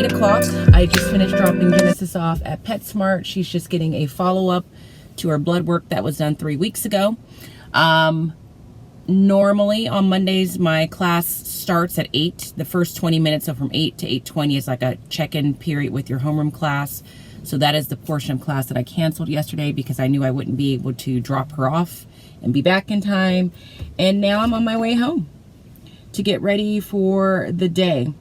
8 o'clock. I just finished dropping Genesis off at PetSmart. She's just getting a follow-up to her blood work that was done 3 weeks ago. Normally on Mondays, my class starts at 8. The first 20 minutes, so from 8 to 8:20 is like a check-in period with your homeroom class. So that is the portion of class that I canceled yesterday because I knew I wouldn't be able to drop her off and be back in time. And now I'm on my way home to get ready for the day.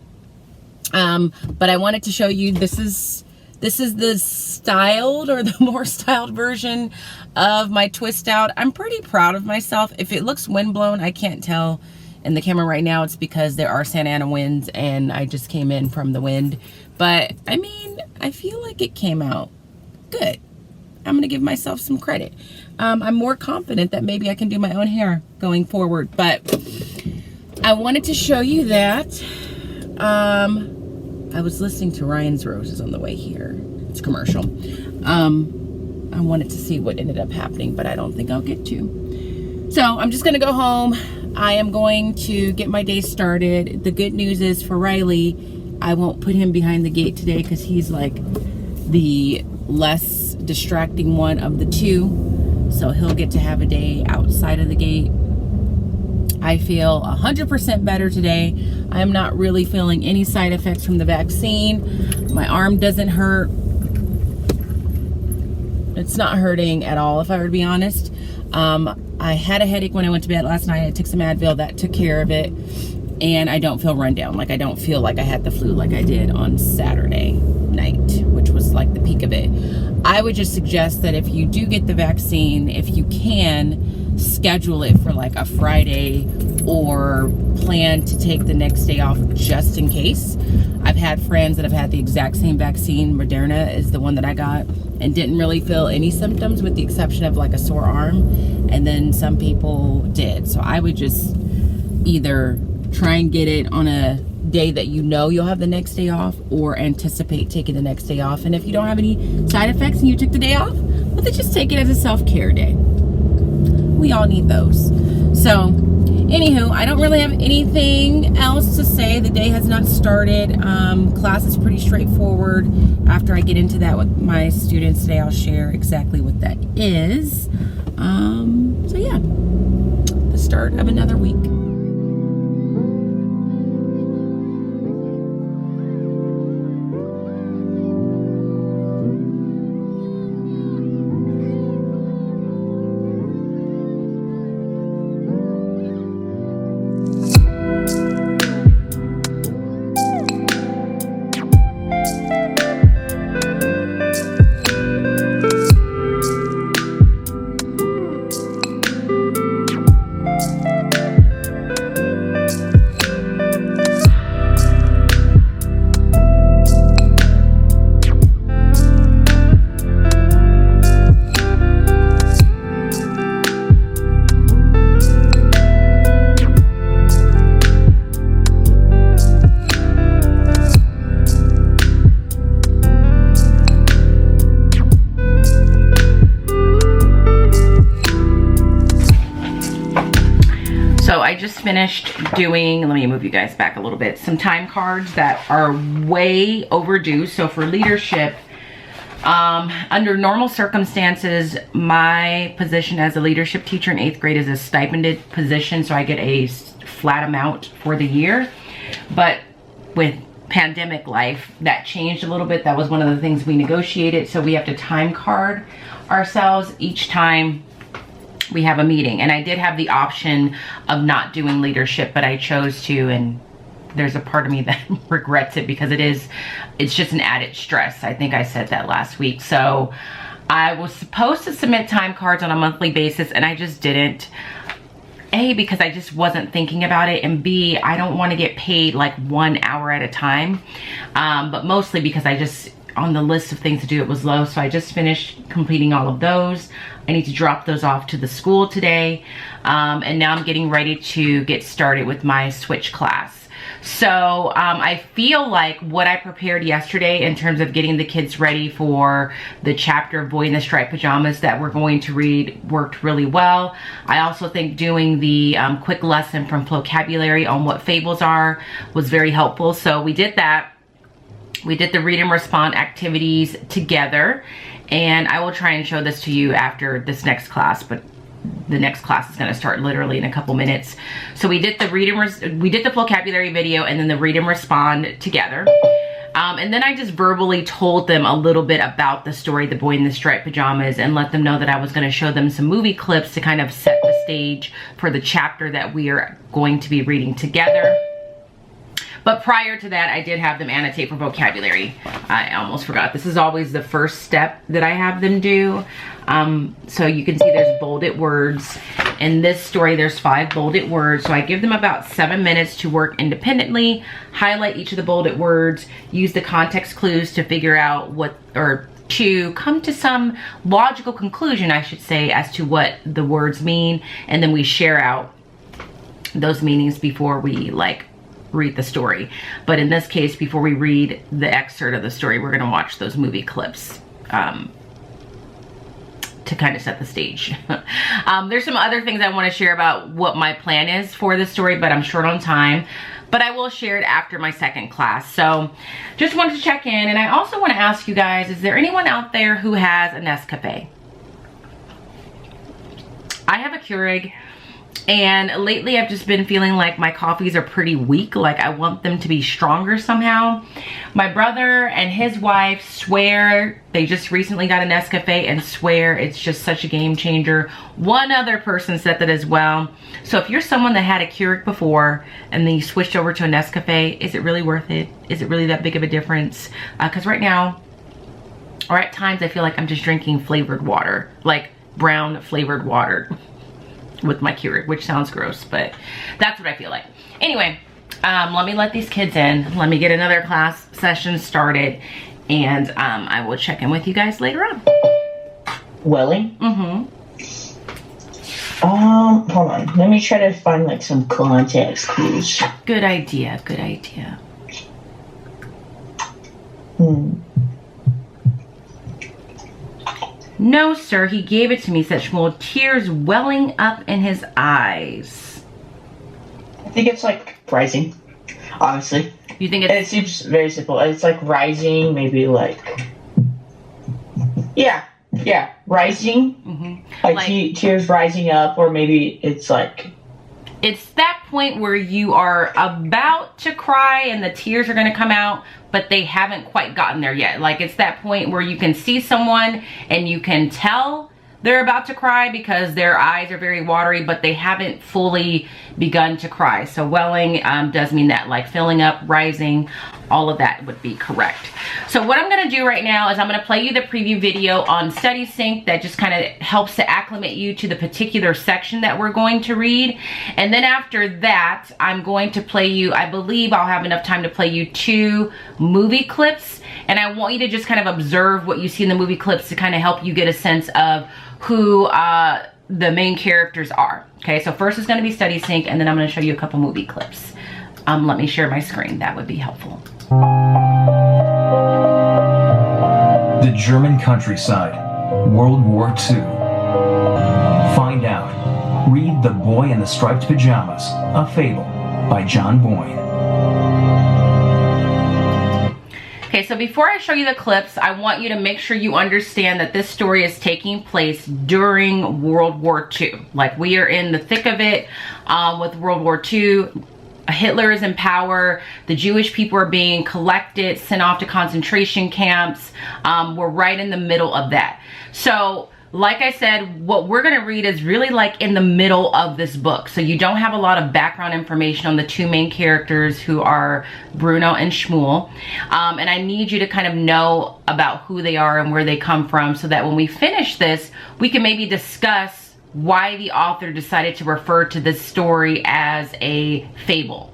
But I wanted to show you, this is the styled, or the more styled version of my twist out. I'm pretty proud of myself. If it looks windblown, I can't tell in the camera right now. It's because there are Santa Ana winds and I just came in from the wind. But I mean, I feel like it came out good. I'm gonna give myself some credit. I'm more confident that maybe I can do my own hair going forward, but I wanted to show you that. I was listening to Ryan's Roses on the way here. It's commercial. I wanted to see what ended up happening, but I don't think I'll get to. So I'm just gonna go home. I am going to get my day started. The good news is for Riley, I won't put him behind the gate today because he's like the less distracting one of the two. So he'll get to have a day outside of the gate. I feel 100% better today. I am not really feeling any side effects from the vaccine. My arm doesn't hurt. It's not hurting at all, if I were to be honest. I had a headache when I went to bed last night. I took some Advil, that took care of it. And I don't feel run down. Like, I don't feel like I had the flu like I did on Saturday night, which was like the peak of it. I would just suggest that if you do get the vaccine, if you can, schedule it for like a Friday or plan to take the next day off just in case. I've had friends that have had the exact same vaccine. Moderna is the one that I got, and didn't really feel any symptoms with the exception of like a sore arm. And then some people did. So I would just either try and get it on a day that you know you'll have the next day off, or anticipate taking the next day off. And if you don't have any side effects and you took the day off, well, then just take it as a self-care day. We all need those. So anywho, I don't really have anything else to say. The day has not started. Class is pretty straightforward. After I get into that with my students today, I'll share exactly what that is. So yeah, the start of another week. I just finished doing, let me move you guys back a little bit, some time cards that are way overdue. So for leadership, under normal circumstances, my position as a leadership teacher in 8th grade is a stipended position, so I get a flat amount for the year. But with pandemic life, that changed a little bit. That was one of the things we negotiated. So we have to time card ourselves each time we have a meeting. And I did have the option of not doing leadership, but I chose to, and there's a part of me that regrets it because it's just an added stress. I think I said that last week. So I was supposed to submit time cards on a monthly basis, and I just didn't. A, because I just wasn't thinking about it, and B, I don't want to get paid like 1 hour at a time. But mostly because I just, on the list of things to do, it was low. So I just finished completing all of those. I need to drop those off to the school today. And now I'm getting ready to get started with my switch class. So I feel like what I prepared yesterday in terms of getting the kids ready for the chapter of Boy in the Striped Pajamas that we're going to read worked really well. I also think doing the quick lesson from vocabulary on what fables are was very helpful. So we did that. We did the read and respond activities together, and I will try and show this to you after this next class, but the next class is going to start literally in a couple minutes. So we did the we did the vocabulary video and then the read and respond together. And then I just verbally told them a little bit about the story, The Boy in the Striped Pajamas, and let them know that I was going to show them some movie clips to kind of set the stage for the chapter that we are going to be reading together. But prior to that, I did have them annotate for vocabulary. I almost forgot. This is always the first step that I have them do. So you can see there's bolded words. In this story, there's 5 bolded words. So I give them about 7 minutes to work independently, highlight each of the bolded words, use the context clues to figure out what, or to come to some logical conclusion, I should say, as to what the words mean. And then we share out those meanings before we read the story. But in this case, before we read the excerpt of the story, we're gonna watch those movie clips to kind of set the stage. There's some other things I want to share about what my plan is for this story, but I'm short on time. But I will share it after my second class. So just wanted to check in. And I also want to ask you guys, is there anyone out there who has a Nescafe? I have a Keurig. And lately I've just been feeling like my coffees are pretty weak. Like I want them to be stronger somehow. My brother and his wife swear they just recently got a Nescafe and swear it's just such a game changer. One other person said that as well. So if you're someone that had a Keurig before and then you switched over to a Nescafe, is it really worth it? Is it really that big of a difference? Because right now, or at times I feel like I'm just drinking flavored water, like brown flavored water with my Keurig, which sounds gross, but that's what I feel like. Anyway, let me let these kids in. Let me get another class session started, and I will check in with you guys later on. Welling? Mm-hmm. Hold on. Let me try to find like some context clues. Good idea. Good idea. No, sir, he gave it to me, said Shmuel, tears welling up in his eyes. I think it's like rising, honestly. You think it's... And it seems very simple. It's like rising, maybe like... Yeah, rising. Mm-hmm. Like tears rising up, or maybe it's like... It's that point where you are about to cry and the tears are going to come out, but they haven't quite gotten there yet. Like it's that point where you can see someone and you can tell they're about to cry because their eyes are very watery, but they haven't fully begun to cry. So welling does mean that, like filling up, rising, all of that would be correct. So what I'm gonna do right now is I'm gonna play you the preview video on Study Sync that just kind of helps to acclimate you to the particular section that we're going to read. And then after that, I'm going to play you, I believe I'll have enough time to play you 2 movie clips. And I want you to just kind of observe what you see in the movie clips to kind of help you get a sense of who the main characters are. Okay, so first is going to be Study Sync, and then I'm going to show you a couple movie clips. Let me share my screen. That would be helpful. The German countryside, World War II. Find out. Read The Boy in the Striped Pajamas, a fable by John Boyne. Okay, so before I show you the clips, I want you to make sure you understand that this story is taking place during World War II. Like we are in the thick of it with World War II. Hitler is in power. The Jewish people are being collected, sent off to concentration camps. We're right in the middle of that. So like I said, what we're going to read is really like in the middle of this book. So you don't have a lot of background information on the 2 main characters who are Bruno and Shmuel. And I need you to kind of know about who they are and where they come from so that when we finish this, we can maybe discuss why the author decided to refer to this story as a fable.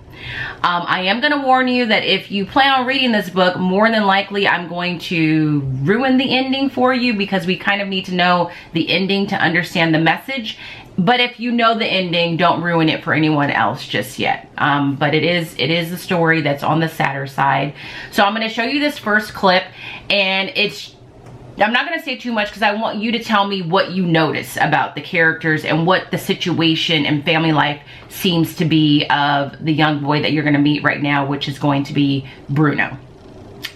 I am going to warn you that if you plan on reading this book, more than likely I'm going to ruin the ending for you because we kind of need to know the ending to understand the message. But if you know the ending, don't ruin it for anyone else just yet. But it is the story that's on the sadder side. So I'm going to show you this first clip, and I'm not going to say too much because I want you to tell me what you notice about the characters and what the situation and family life seems to be of the young boy that you're going to meet right now, which is going to be Bruno.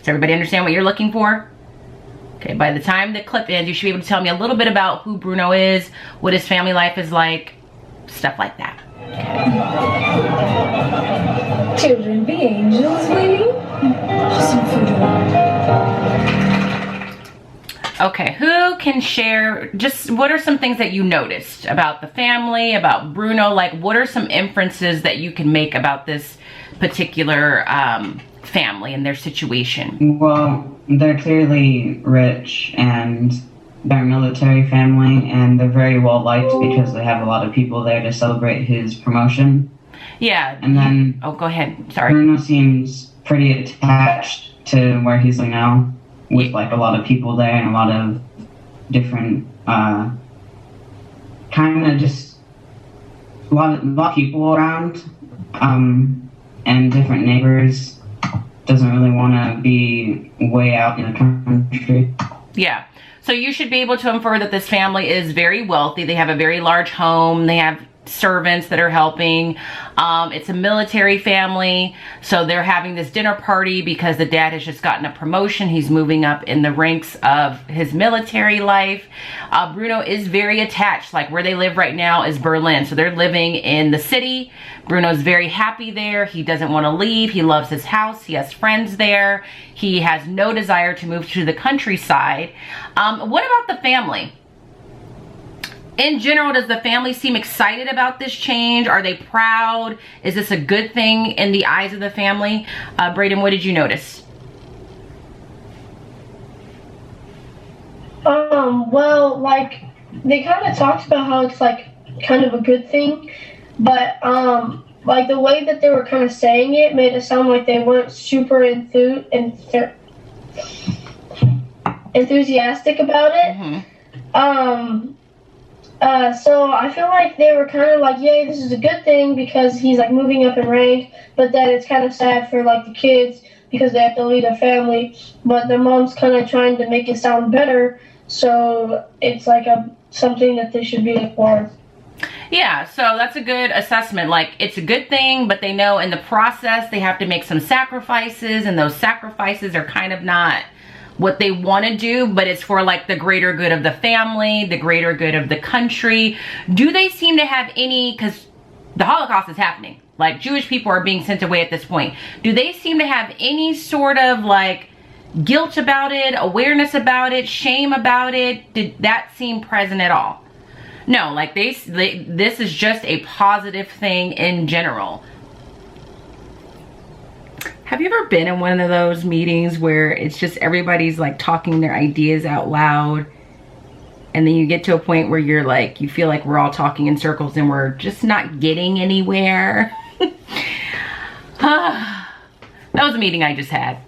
Does everybody understand what you're looking for? Okay, by the time the clip ends, you should be able to tell me a little bit about who Bruno is, what his family life is like, stuff like that. Children, be angels, will you? Awesome food. Okay, who can share just what are some things that you noticed about the family, about Bruno? Like, what are some inferences that you can make about this particular family and their situation? Well, they're clearly rich and they're a military family, and they're very well liked because they have a lot of people there to celebrate his promotion. Yeah. And then oh, go ahead. Sorry. Bruno seems pretty attached to where he's living now, with like a lot of people there and a lot of different kind of just a lot of people around, and different neighbors. Doesn't really want to be way out in the country. Yeah. So you should be able to infer that this family is very wealthy. They have a very large home. They have servants that are helping. It's a military family, so they're having this dinner party because the dad has just gotten a promotion. He's moving up in the ranks of his military life. Bruno is very attached. Like, where they live right now is Berlin, so they're living in the city. Bruno's very happy there. He doesn't want to leave. He loves his house. He has friends there. He has no desire to move to the countryside. What about the family? In general, does the family seem excited about this change? Are they proud? Is this a good thing in the eyes of the family? Braden, what did you notice? Well, like, they kind of talked about how it's, like, kind of a good thing, but, like, the way that they were kind of saying it made it sound like they weren't super enthusiastic about it. Mm-hmm. So I feel like they were kind of like, yay, this is a good thing because he's like moving up in rank, but then it's kind of sad for like the kids because they have to lead their family, but their mom's kind of trying to make it sound better, so it's like something that they should be for. Yeah, so that's a good assessment. Like, it's a good thing, but they know in the process they have to make some sacrifices, and those sacrifices are kind of not what they want to do, but it's for like the greater good of the family, the greater good of the country. Do they seem to have any, because the Holocaust is happening, like Jewish people are being sent away at this point. Do they seem to have any sort of like guilt about it, awareness about it, shame about it? Did that seem present at all? No, like this is just a positive thing in general. Have you ever been in one of those meetings where it's just everybody's like talking their ideas out loud, and then you get to a point where you're like, you feel like we're all talking in circles and we're just not getting anywhere? That was a meeting I just had.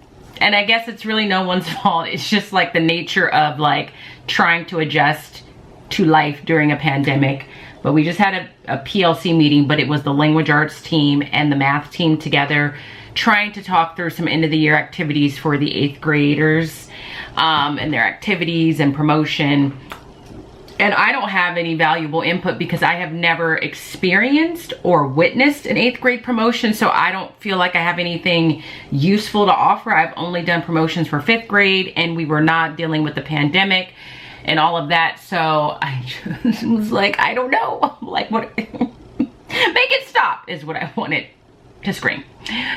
And I guess it's really no one's fault. It's just like the nature of like trying to adjust to life during a pandemic. But we just had a PLC meeting, but it was the language arts team and the math team together, trying to talk through some end of the year activities for the 8th graders, and their activities and promotion. And I don't have any valuable input because I have never experienced or witnessed an 8th grade promotion, so I don't feel like I have anything useful to offer. I've only done promotions for 5th grade, and we were not dealing with the pandemic and all of that, so I just was like, I don't know. Like, what? Make it stop is what I wanted to scream.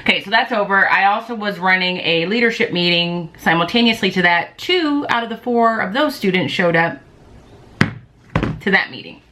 Okay, so that's over. I also was running a leadership meeting simultaneously to that. 2 out of the 4 of those students showed up to that meeting,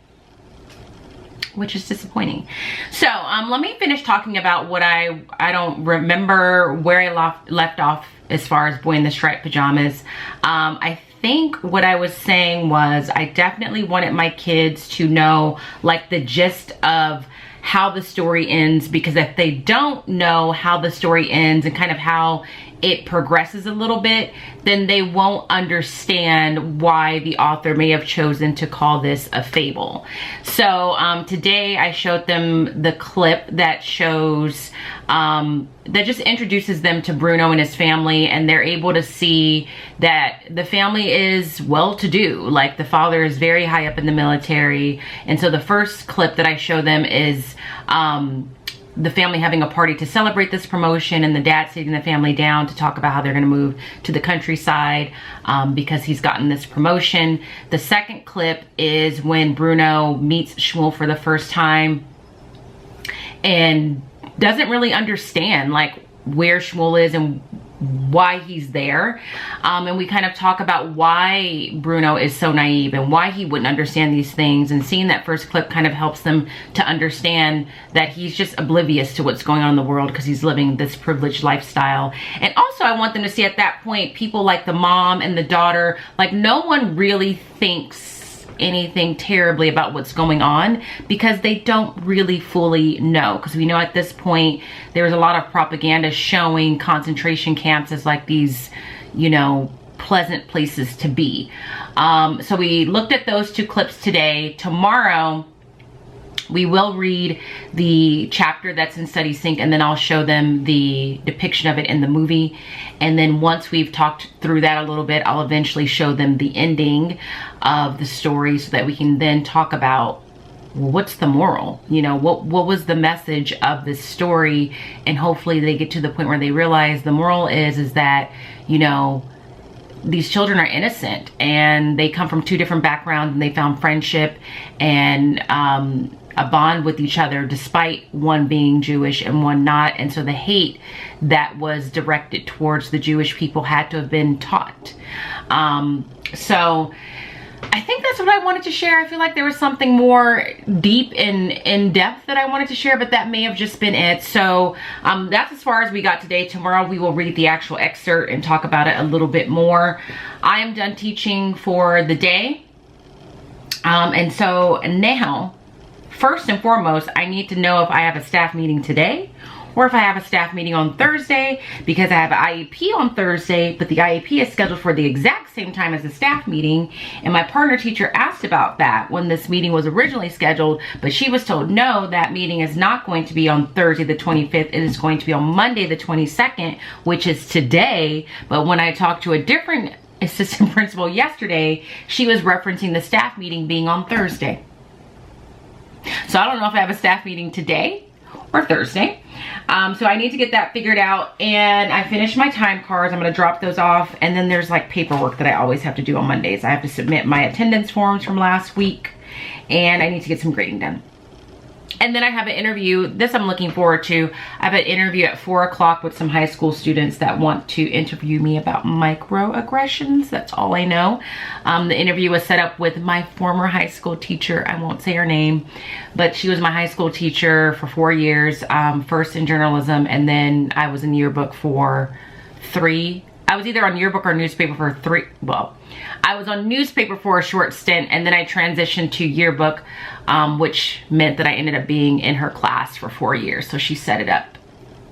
which is disappointing. So let me finish talking about what I don't remember where I left off as far as Boy in the Striped Pajamas. I think what I was saying was I definitely wanted my kids to know like the gist of how the story ends, because if they don't know how the story ends and kind of how it progresses a little bit, then they won't understand why the author may have chosen to call this a fable. So today I showed them the clip that shows, that just introduces them to Bruno and his family, and they're able to see that the family is well-to-do. Like, the father is very high up in the military. And so the first clip that I show them is the family having a party to celebrate this promotion, and the dad sitting the family down to talk about how they're going to move to the countryside because he's gotten this promotion. The second clip is when Bruno meets Shmuel for the first time and doesn't really understand like where Shmuel is and why he's there. And we kind of talk about why Bruno is so naive and why he wouldn't understand these things, and seeing that first clip kind of helps them to understand that he's just oblivious to what's going on in the world because he's living this privileged lifestyle. And also I want them to see at that point people like the mom and the daughter, like no one really thinks anything terribly about what's going on because they don't really fully know, because we know at this point there was a lot of propaganda showing concentration camps as like these, you know, pleasant places to be. So we looked at those two clips today. Tomorrow we will read the chapter that's in Study Sync, and then I'll show them the depiction of it in the movie. And then once we've talked through that a little bit, I'll eventually show them the ending of the story so that we can then talk about, well, what's the moral? You know, what was the message of this story? And hopefully they get to the point where they realize the moral is that, you know, these children are innocent and they come from two different backgrounds, and they found friendship and a bond with each other despite one being Jewish and one not. And so the hate that was directed towards the Jewish people had to have been taught. So I think that's what I wanted to share. I feel like there was something more deep and in depth that I wanted to share, but that may have just been it. So that's as far as we got today. Tomorrow we will read the actual excerpt and talk about it a little bit more. I am done teaching for the day. And so now, first and foremost, I need to know if I have a staff meeting today or if I have a staff meeting on Thursday, because I have an IEP on Thursday, but the IEP is scheduled for the exact same time as the staff meeting. And my partner teacher asked about that when this meeting was originally scheduled, but she was told, no, that meeting is not going to be on Thursday the 25th. It is going to be on Monday the 22nd, which is today. But when I talked to a different assistant principal yesterday, she was referencing the staff meeting being on Thursday. So I don't know if I have a staff meeting today or Thursday. So I need to get that figured out. And I finished my time cards. I'm going to drop those off. And then there's like paperwork that I always have to do on Mondays. I have to submit my attendance forms from last week. And I need to get some grading done. And then I have an interview. This I'm looking forward to. I have an interview at 4 o'clock with some high school students that want to interview me about microaggressions. That's all I know. The interview was set up with my former high school teacher. I won't say her name, but she was my high school teacher for 4 years, first in journalism, and then I was in yearbook for 3. I was either on yearbook or newspaper for 3. Well, I was on newspaper for a short stint, and then I transitioned to yearbook, which meant that I ended up being in her class for 4 years. So she set it up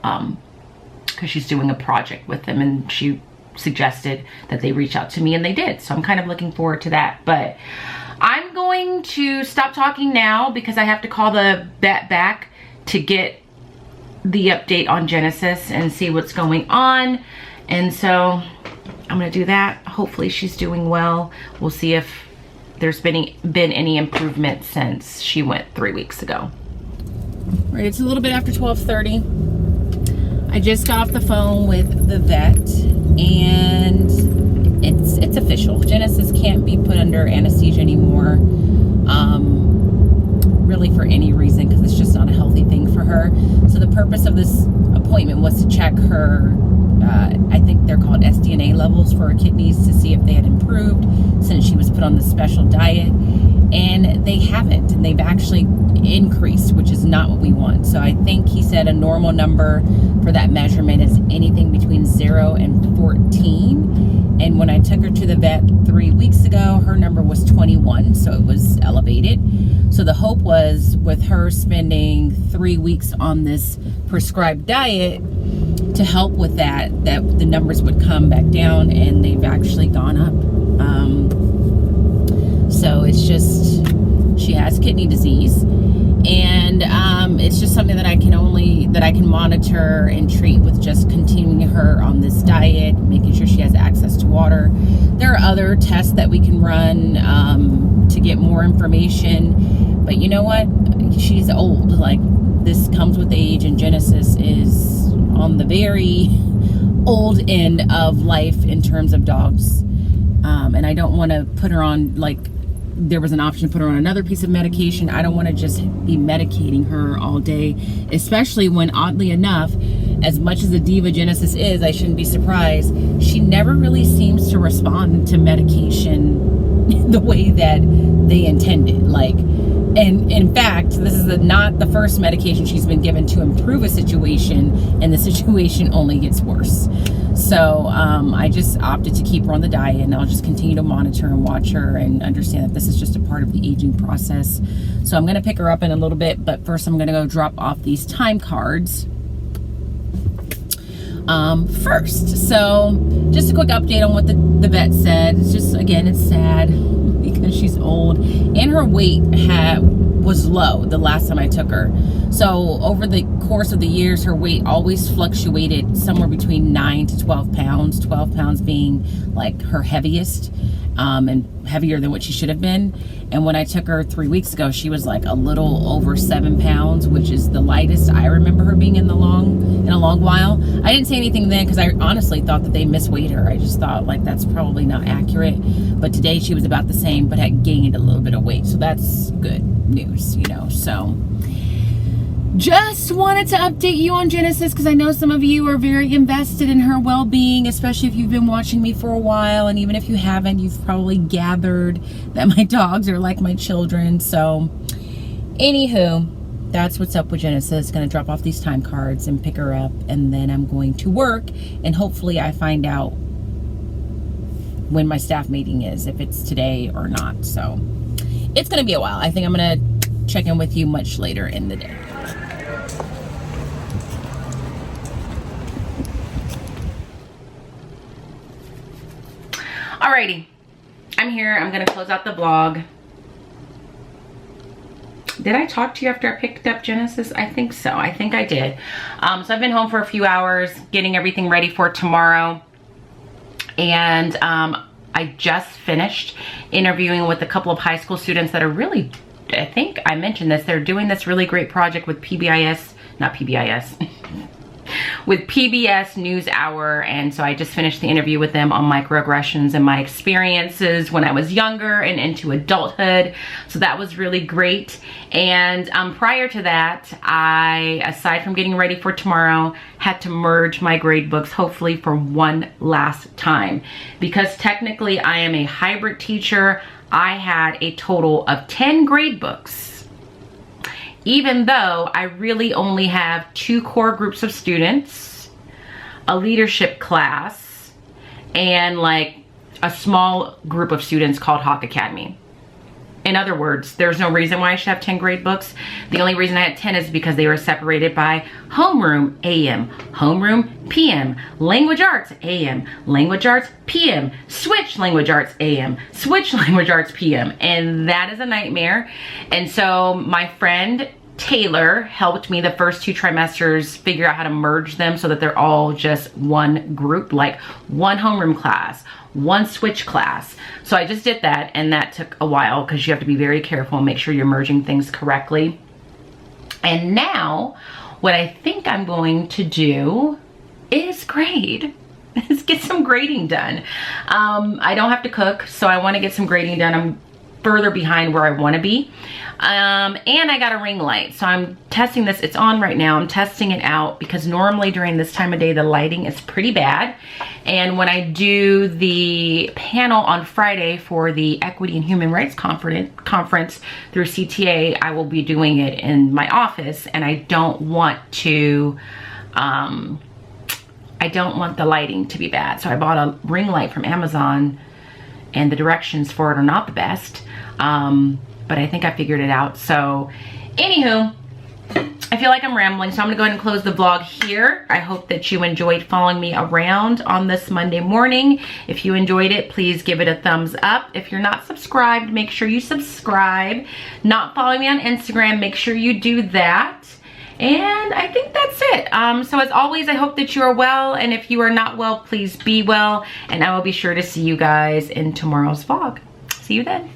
because she's doing a project with them, and she suggested that they reach out to me, and they did. So I'm kind of looking forward to that. But I'm going to stop talking now because I have to call the vet back to get the update on Genesis and see what's going on. And so I'm gonna do that. Hopefully she's doing well. We'll see if there's been any improvement since she went 3 weeks ago. All right, it's a little bit after 12:30. I just got off the phone with the vet, and it's official. Genesis can't be put under anesthesia anymore, really for any reason, because it's just not a healthy thing for her. So the purpose of this appointment was to check her, I think they're called SDNA levels for her kidneys, to see if they had improved since she was put on the special diet. And they haven't, and they've actually increased, which is not what we want. So I think he said a normal number for that measurement is anything between 0 and 14. And when I took her to the vet 3 weeks ago, her number was 21, so it was elevated. So the hope was, with her spending 3 weeks on this prescribed diet to help with that the numbers would come back down, and they've actually gone up. So it's just, she has kidney disease, and it's just something that I can monitor and treat with just continuing her on this diet, making sure she has access to water. There are other tests that we can run to get more information, but you know what? She's old. Like, this comes with age, and Genesis is on the very old end of life in terms of dogs. And I don't want to put her on, like, there was an option to put her on another piece of medication. I don't want to just be medicating her all day, especially when, oddly enough, as much as a diva Genesis is, I shouldn't be surprised, she never really seems to respond to medication the way that they intended. Like, and in fact, this is not the first medication she's been given to improve a situation, and the situation only gets worse. So I just opted to keep her on the diet, and I'll just continue to monitor and watch her and understand that this is just a part of the aging process. So I'm going to pick her up in a little bit, but first I'm going to go drop off these time cards first. So just a quick update on what the vet said. It's just, again, it's sad because she's old, and her weight was low the last time I took her. So over the course of the years, her weight always fluctuated somewhere between 9 to 12 pounds, 12 pounds being like her heaviest, and heavier than what she should have been. And when I took her 3 weeks ago, she was like a little over 7 pounds, which is the lightest I remember her being in a long while. I didn't say anything then because I honestly thought that they misweighed her. I just thought, like, that's probably not accurate. But today she was about the same, but had gained a little bit of weight. So that's good news, you know. So just wanted to update you on Genesis because I know some of you are very invested in her well-being, especially if you've been watching me for a while. And even if you haven't, you've probably gathered that my dogs are like my children. So anywho, that's what's up with Genesis. Gonna drop off these time cards and pick her up, and then I'm going to work, and hopefully I find out when my staff meeting is, if it's today or not. So it's gonna be a while. I think I'm gonna check in with you much later in the day. Alrighty, I'm here. I'm gonna close out the vlog. Did I talk to you after I picked up Genesis? I think so. I think I did. So I've been home for a few hours getting everything ready for tomorrow. And I just finished interviewing with a couple of high school students that are really, I think I mentioned this, they're doing this really great project with with PBS NewsHour. And so I just finished the interview with them on microaggressions and my experiences when I was younger and into adulthood. So that was really great. And prior to that, I, aside from getting ready for tomorrow, had to merge my grade books, hopefully for one last time. Because technically I am a hybrid teacher, I had a total of 10 grade books. Even though I really only have 2 core groups of students, a leadership class, and like a small group of students called Hawk Academy. In other words, there's no reason why I should have 10 grade books. The only reason I had 10 is because they were separated by homeroom AM, homeroom PM, language arts AM, language arts PM, switch language arts AM, switch language arts PM. And that is a nightmare. And so my friend Taylor helped me the first 2 trimesters figure out how to merge them so that they're all just one group, like one homeroom class, one switch class. So I just did that, and that took a while because you have to be very careful and make sure you're merging things correctly. And now what I think I'm going to do is grade. Is get some grading done. I don't have to cook, so I want to get some grading done. I'm further behind where I want to be. And I got a ring light, so I'm testing this. It's on right now. I'm testing it out because normally during this time of day the lighting is pretty bad, and when I do the panel on Friday for the Equity and Human Rights conference through CTA, I will be doing it in my office, and I don't want to I don't want the lighting to be bad. So I bought a ring light from Amazon, and the directions for it are not the best. But I think I figured it out. So anywho, I feel like I'm rambling, so I'm gonna go ahead and close the vlog here. I hope that you enjoyed following me around on this Monday morning. If you enjoyed it, please give it a thumbs up. If you're not subscribed, make sure you subscribe. Not following me on Instagram, make sure you do that. And I think that's it. So as always, I hope that you are well, and if you are not well, please be well, and I will be sure to see you guys in tomorrow's vlog. See you then.